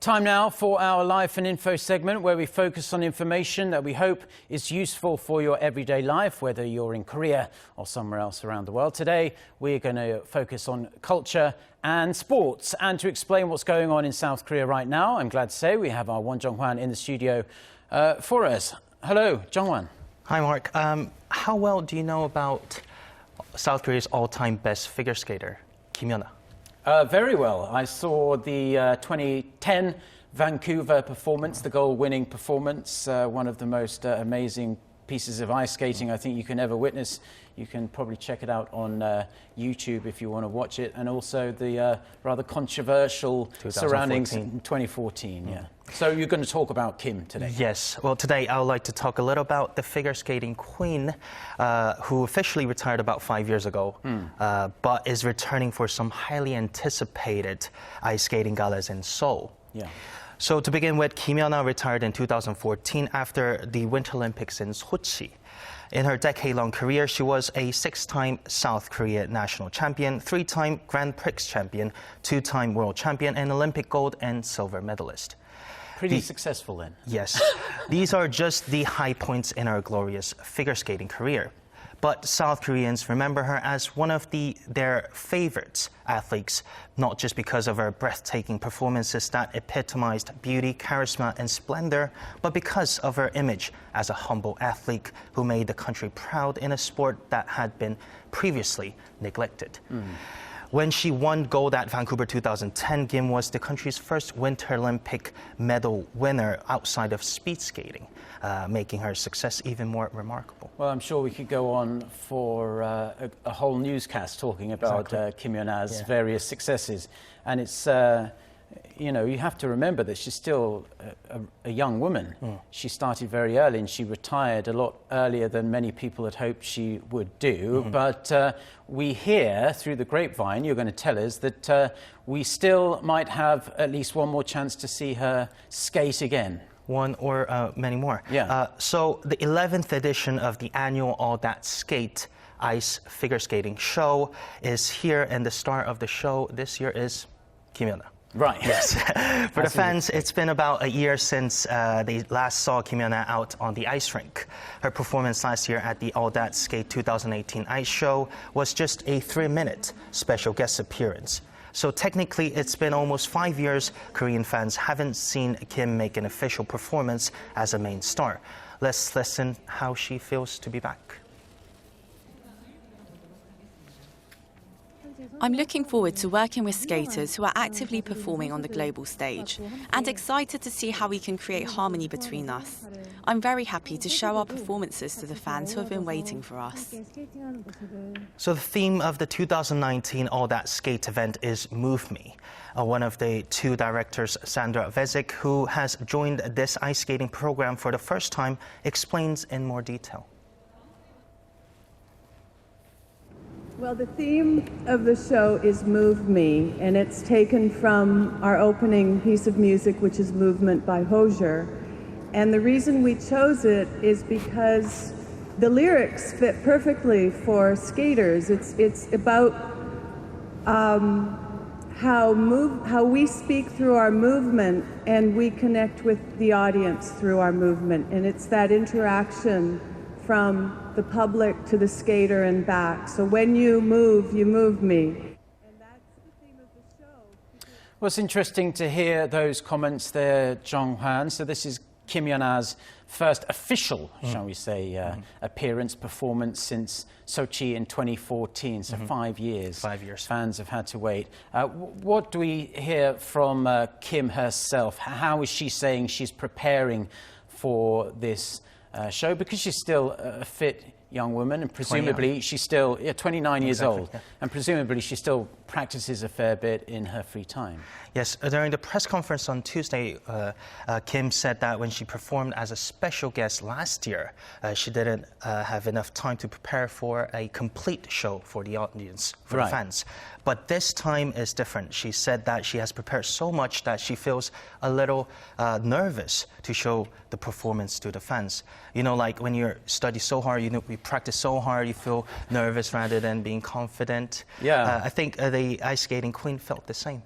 Time now for our Life and Info segment, where we focus on information that we hope is useful for your everyday life, whether you're in Korea or somewhere else around the world. Today, we're going to focus on culture and sports. And to explain what's going on in South Korea right now, I'm glad to say we have our Won Jung-hwan in the studio for us. Hello, Jung-hwan. Hi, Mark. How well do you know about South Korea's all-time best figure skater, Kim Yuna? Very well. I saw the 2010 Vancouver performance, the goal-winning performance, one of the most amazing pieces of ice skating I think you can ever witness. You can probably check it out on YouTube if you want to watch it, and also the rather controversial surroundings in 2014. Yeah. So you're going to talk about Kim today? Yes. Well, today I would like to talk a little about the figure skating queen, who officially retired about 5 years ago, but is returning for some highly anticipated ice skating galas in Seoul. Yeah. So to begin with, Kim Yuna retired in 2014 after the Winter Olympics in Sochi. In her decade-long career, she was a 6-time South Korea national champion, 3-time Grand Prix champion, 2-time world champion, and Olympic gold and silver medalist. Pretty successful then. Yes. These are just the high points in her glorious figure skating career. But South Koreans remember her as one of their favorite athletes, not just because of her breathtaking performances that epitomized beauty, charisma, and splendor, but because of her image as a humble athlete who made the country proud in a sport that had been previously neglected. When she won gold at Vancouver 2010, Kim was the country's first Winter Olympic medal winner outside of speed skating, making her success even more remarkable. Well, I'm sure we could go on for a whole newscast talking about Kim Yuna's various successes. And it's, you know, you have to remember that she's still a young woman. She started very early and she retired a lot earlier than many people had hoped she would do. But we hear through the grapevine, you're going to tell us, that we still might have at least one more chance to see her skate again. One or many more. Yeah. So the 11th edition of the annual All That Skate ice figure skating show is here, and the star of the show this year is Kim Yuna. Right. Yes. For the fans, it's been about a year since they last saw Kim Yuna out on the ice rink. Her performance last year at the All That Skate 2018 ice show was just a 3-minute special guest appearance. So technically, it's been almost 5 years Korean fans haven't seen Kim make an official performance as a main star. Let's listen how she feels to be back. I'm looking forward to working with skaters who are actively performing on the global stage and excited to see how we can create harmony between us. I'm very happy to show our performances to the fans who have been waiting for us. So the theme of the 2019 All That Skate event is Move Me. One of the two directors, Sandra Vezik, who has joined this ice skating program for the first time, explains in more detail. Well, the theme of the show is Move Me, and it's taken from our opening piece of music, which is Movement by Hozier. And the reason we chose it is because the lyrics fit perfectly for skaters. It's about how we speak through our movement, and we connect with the audience through our movement. And it's that interaction from the public to the skater and back. So when you move me. And that's the theme of the show. Well, it's interesting to hear those comments there, Jung-hwan. So this is Kim Yuna's first official, shall we say, appearance, performance since Sochi in 2014. So 5 years. 5 years. Fans have had to wait. What do we hear from Kim herself? How is she saying she's preparing for this show? Because she's still a fit young woman, and presumably she's still 29 years old, and presumably she still practices a fair bit in her free time. Yes, during the press conference on Tuesday, Kim said that when she performed as a special guest last year, she didn't have enough time to prepare for a complete show for the audience, for the fans. But this time is different. She said that she has prepared so much that she feels a little nervous to show the performance to the fans. You know, like when you study so hard, you practice so hard, you feel nervous rather than being confident. Yeah. I think the ice skating queen felt the same.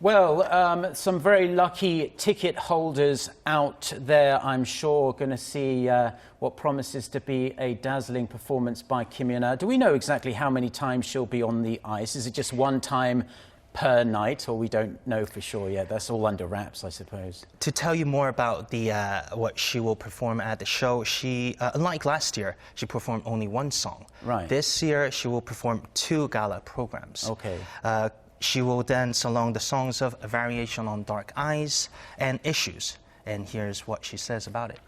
Well, some very lucky ticket holders out there, I'm sure, going to see what promises to be a dazzling performance by Kim Yuna. Do we know exactly how many times she'll be on the ice? Is it just one time per night, or we don't know for sure yet? That's all under wraps, I suppose. To tell you more about the what she will perform at the show, she, unlike last year, she performed only one song. Right. This year, she will perform 2 gala programs. Okay. She will dance along the songs of A Variation on Dark Eyes and Issues. And here's what she says about it.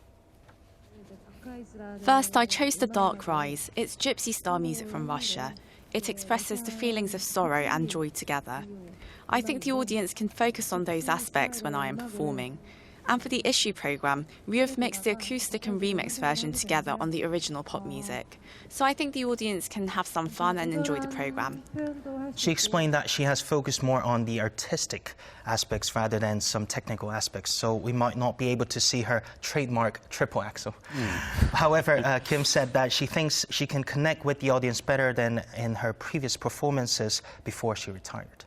First, I chose The Dark Rise. It's gypsy style music from Russia. It expresses the feelings of sorrow and joy together. I think the audience can focus on those aspects when I am performing. And for the issue programme, we have mixed the acoustic and remix version together on the original pop music. So I think the audience can have some fun and enjoy the programme. She explained that she has focused more on the artistic aspects rather than some technical aspects, so we might not be able to see her trademark triple axel. However, Kim said that she thinks she can connect with the audience better than in her previous performances before she retired.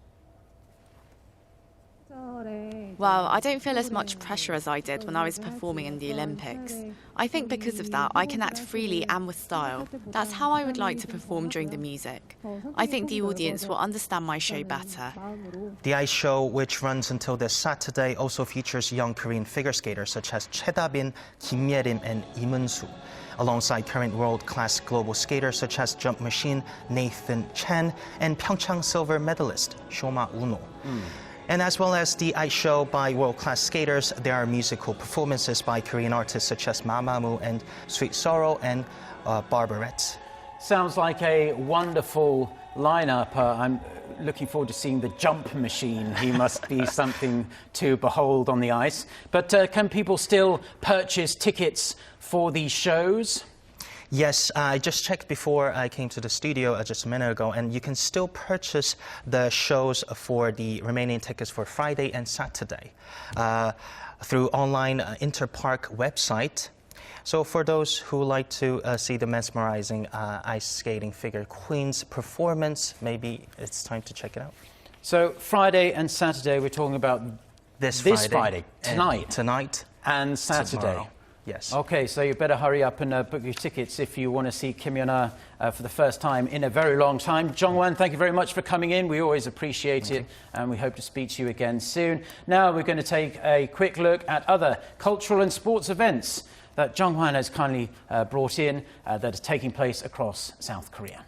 Well, I don't feel as much pressure as I did when I was performing in the Olympics. I think because of that, I can act freely and with style. That's how I would like to perform during the music. I think the audience will understand my show better. The ice show, which runs until this Saturday, also features young Korean figure skaters such as Choi Da-bin, Kim Ye-rim, and Lee Mun-soo, alongside current world-class global skaters such as jump machine Nathan Chen and Pyeongchang silver medalist Shoma Uno. And as well as the ice show by world-class skaters, there are musical performances by Korean artists such as Mamamoo and Sweet Sorrow and Barbarette. Sounds like a wonderful lineup. I'm looking forward to seeing the jump machine. He must be something to behold on the ice. But can people still purchase tickets for these shows? Yes, I just checked before I came to the studio just a minute ago, and you can still purchase the shows for the remaining tickets for Friday and Saturday through online Interpark website. So for those who like to see the mesmerizing ice skating figure queen's performance, maybe it's time to check it out. So Friday and Saturday, we're talking about this Friday, tonight and Saturday. Tomorrow. Yes. Okay, so you better hurry up and book your tickets if you want to see Kim Yuna for the first time in a very long time. Jung-hwan, thank you very much for coming in. We always appreciate it, and we hope to speak to you again soon. Now we're going to take a quick look at other cultural and sports events that Jung-hwan has kindly brought in that are taking place across South Korea.